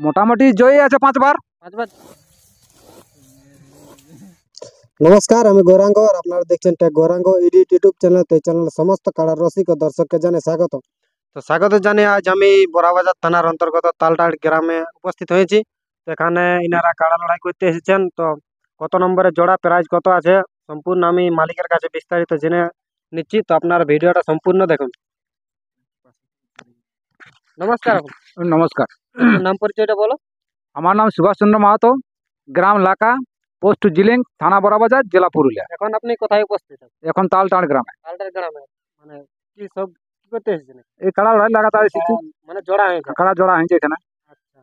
মোটামুটি জয়ী আছে 5 বার। নমস্কার, আমি গৌরাঙ্গ আর আপনারা দেখছেন tech Gauranga edit YouTube channel. তো এই চ্যানেলের সমস্ত কাড়ার রসিক ও দর্শককে জানাই স্বাগত। তো স্বাগত জানিয়ে আজ আমি বড়াবাজার থানার অন্তর্গত তালটাড় গ্রামে উপস্থিত হয়েছি। তো এখানে ইনারা কাড়া লড়াই করতে এসেছেন। তো কত নম্বরে জোড়া, প্রাইজ কত আছে, সম্পূর্ণ আমি মালিকের কাছে বিস্তারিত জেনে নিচ্ছি। তো আপনার ভিডিওটা সম্পূর্ণ দেখুন। নমস্কার। নমস্কার, আপনার নাম পরিচয়টা বলো। আমার নাম সুভাষ চন্দ্র মাহাতো, গ্রাম লাকা, পোস্ট জিলিং, থানা বড়াবাজার, জেলা পুরুলিয়া। এখন আপনি কোথায় উপস্থিত আছেন? এখন তালটাড় গ্রামে। তালটাড় গ্রামে মানে কি সব কি করতে এসেছেন? এই কাড়া লড়াই লাগাতার এসেছি। মানে জোড়া হয়েছে? কাড়া জোড়া হয়েছে এখানে। আচ্ছা,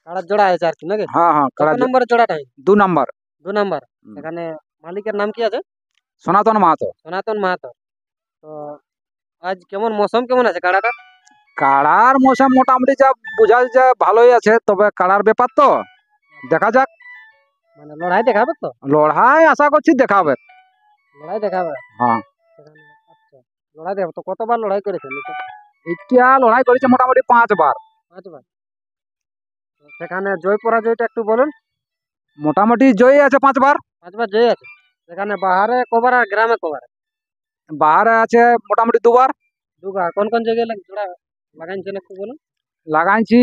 কাড়ার জোড়া হয়েছে আর কি নাকি? হ্যাঁ হ্যাঁ, কত নম্বরের জোড়াটা হয়েছে? 2 নম্বর। 2 নাম্বার। এখানে মালিকের নাম কি আছে? সনাতন মাহাতো। সনাতন মাহাতো। তো আজ কেমন মৌসুম কেমন আছে কাড়াটা? কাড়ার মৌসুম মোটামুটি যা বোঝা যায় ভালোই আছে, তবে কাড়ার ব্যাপার তো দেখা যাক। মানে লড়াই দেখাবে তো? লড়াই আশা করছি দেখাবে। লড়াই দেখাবে। হ্যাঁ, সেখানে আচ্ছা, লড়াই দেখাবে তো। কতবার লড়াই করেছেন? এটা লড়াই করেছে মোটামুটি 5 বার। 5 বার। তো সেখানে জয় পরাজয়টা একটু বলুন। মোটামুটি জয়ী আছে 5 বার। 5 বার জয় আছে। সেখানে বাহারে কবার আর গ্রামে কবার? বাহারে আছে মোটামুটি 2 বার। 2 বার। কোন কোন জায়গায় জোড়া লাগাইছেন একটু বলুন। লাগাইছি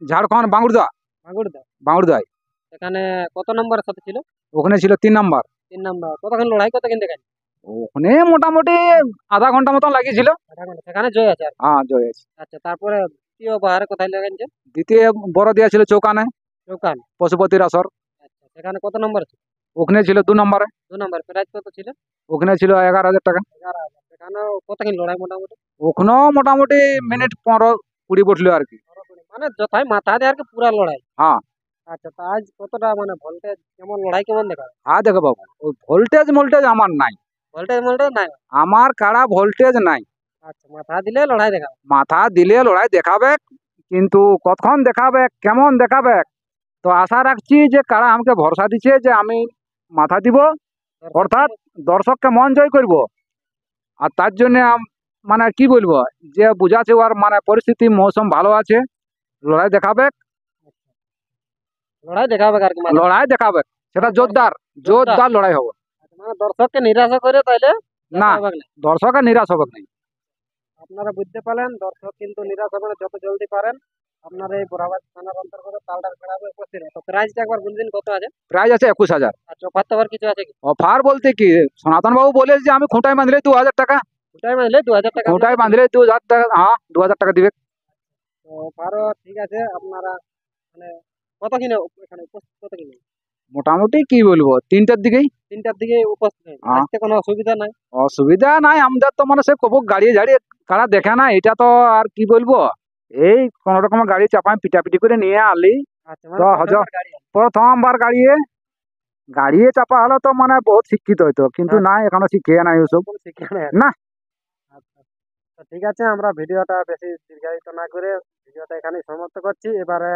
ঝাড়খণ্ড, বাঙ্গুড়দা। মাগুরদা। বাঙ্গুড়দায়। সেখানে কত নম্বরের সাথে ছিল? ওখানে ছিল 3 নম্বর। 3 নাম্বার। কতক্ষণ লড়াই কতক্ষণ দেখাইছে? ওখানে মোটামুটি আধা ঘন্টা মতন লাগিয়েছিল। আধা ঘন্টা। সেখানে জয় আছে আর কি। হ্যাঁ, জয় আছে। আচ্ছা, তারপরে দ্বিতীয় বাহারে কোথায় লাগাইছে? দ্বিতীয় বড় দিয়া ছিল চৌকানে, দোকান। পশুপতির আসর। আচ্ছা, সেখানে কত নম্বর ছিল? ওখানে ছিল 2 নম্বরে। 2 নম্বর। প্রাইস কত ছিল? ওখানে ছিল 11,000 টাকা। 11,000। সেখানেও কতক্ষণ লড়াই মোটামুটি? ওখানেও মোটামুটি মিনিট 15-20 বসলো আর কি। মানে যথাই মাথা দিয়ে আর কি পুরা লড়াই। হ্যাঁ। আচ্ছা, তো আজ কতটা মানে ভোল্টেজ কেমন, লড়াই কেমন দেখাবে? হ্যাঁ দেখো বাবু, ওই ভোল্টেজ আমার নাই। ভোল্টেজ নাই? আমার কাড়া ভোল্টেজ নাই। আচ্ছা, মাথা দিলে লড়াই দেখাবে। মাথা দিলে লড়াই দেখাবে, কিন্তু কতক্ষণ দেখাবে, কেমন দেখাবে, তো আশা রাখছি যে কারা আমাকে ভরসা দিচ্ছে যে আমি মাথা দিব, অর্থাৎ দর্শককে মন জয় করব। আর তার জন্য মানে কি বলবো, যে বুঝাচ্ছে ওর মানে পরিস্থিতি মৌসুম ভালো আছে, লড়াই দেখাবে। লড়াই দেখাবে আর কি। লড়াই দেখাবে, সেটা জোরদার জোরদার লড়াই হবে। মানে দর্শককে নিরাশা করে তাইলে না, দর্শকের নিরাশ হবে না। আপনারা বুঝতে পারলেন, দর্শক কিন্তু নিরাশ হবে না। যত জলদি পারেন আপনারা এই বড়াবাজার থানার অন্তর্গত তালটার খেলাবে উপস্থিত হয়। তো প্রাইসটা একবার বলবেন কত আছে? প্রাইজ আছে 21,000। আচ্ছা, অফার টফার কিছু আছে কি? অফার বলতে কি, সনাতন বাবু বলে যে আমি খুঁটায় বাঁধলে 2,000 টাকা। খুঁটায় বাঁধলে 2,000 টাকা? খুঁটায় বাঁধলে 2,000 টাকা। হ্যাঁ, 2,000 টাকা দিবে। তো অফারও ঠিক আছে। আপনারা মানে কত কিনে এখানে উপস্থিত, কত কিনে? মোটামুটি কি বলবো, 3টার দিকেই। 3টার দিকে উপস্থিত হয়। হ্যাঁ। আসতে কোনো অসুবিধা নাই? অসুবিধা নাই, আমাদের তো মানে সে কবুক গাড়ি ঝাড়িয়ে কারা দেখে না, এটা তো আর কি বলবো, এই কোন রকম গাড়ি চাপায় পিটাপিটি করে নিয়ে আলি। আচ্ছা, তো প্রথমবার গাড়িয়ে চাপা হলো তো মানে বহুত শিক্ষিত হইতো, কিন্তু নাই, এখনো শিখিয়ে নাই ওসব না। আচ্ছা, তো ঠিক আছে, আমরা ভিডিওটা বেশি দীর্ঘায়িত না করে ভিডিওটা এখানেই সমাপ্ত করছি। এবারে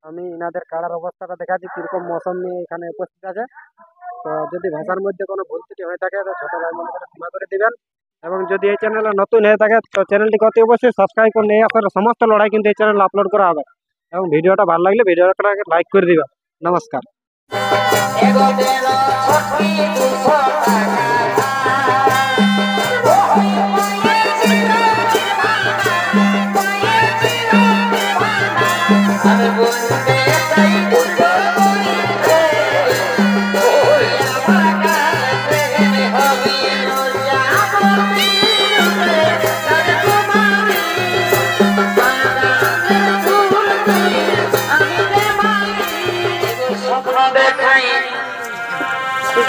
আমি ইনাদের কাড়ার অবস্থাটা দেখাচ্ছি, কিরকম মৌসুম নিয়ে এখানে উপস্থিত আছে। তো যদি ভাষার মধ্যে কোনো ভুল ত্রুটি হয়ে থাকে তো ছোট ভাই মনে করে ক্ষমা করে দিবেন। এবং যদি এই চ্যানেলে নতুন হয়ে থাকে তো চ্যানেলটিকে অতি অবশ্যই সাবস্ক্রাইব করে নিয়ে আসার সমস্ত লড়াই কিন্তু এই চ্যানেলে আপলোড করা হবে। এবং ভিডিওটা ভালো লাগলে ভিডিওটাকে লাইক করে দিবেন। নমস্কার।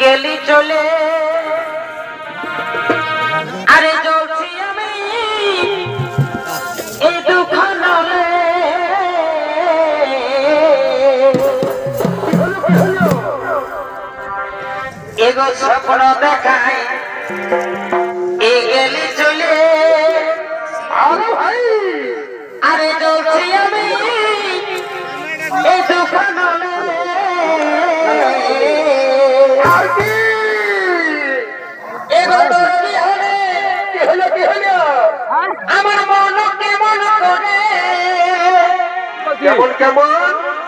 গেলি চলে আরে জ্বলছি আমি এই দুঃখ নলে এগো স্বপ্ন দেখাই এ গেলি চলে আরে জ্বলছি আমি এই দুঃখ নলে নাকি কেমন কেমন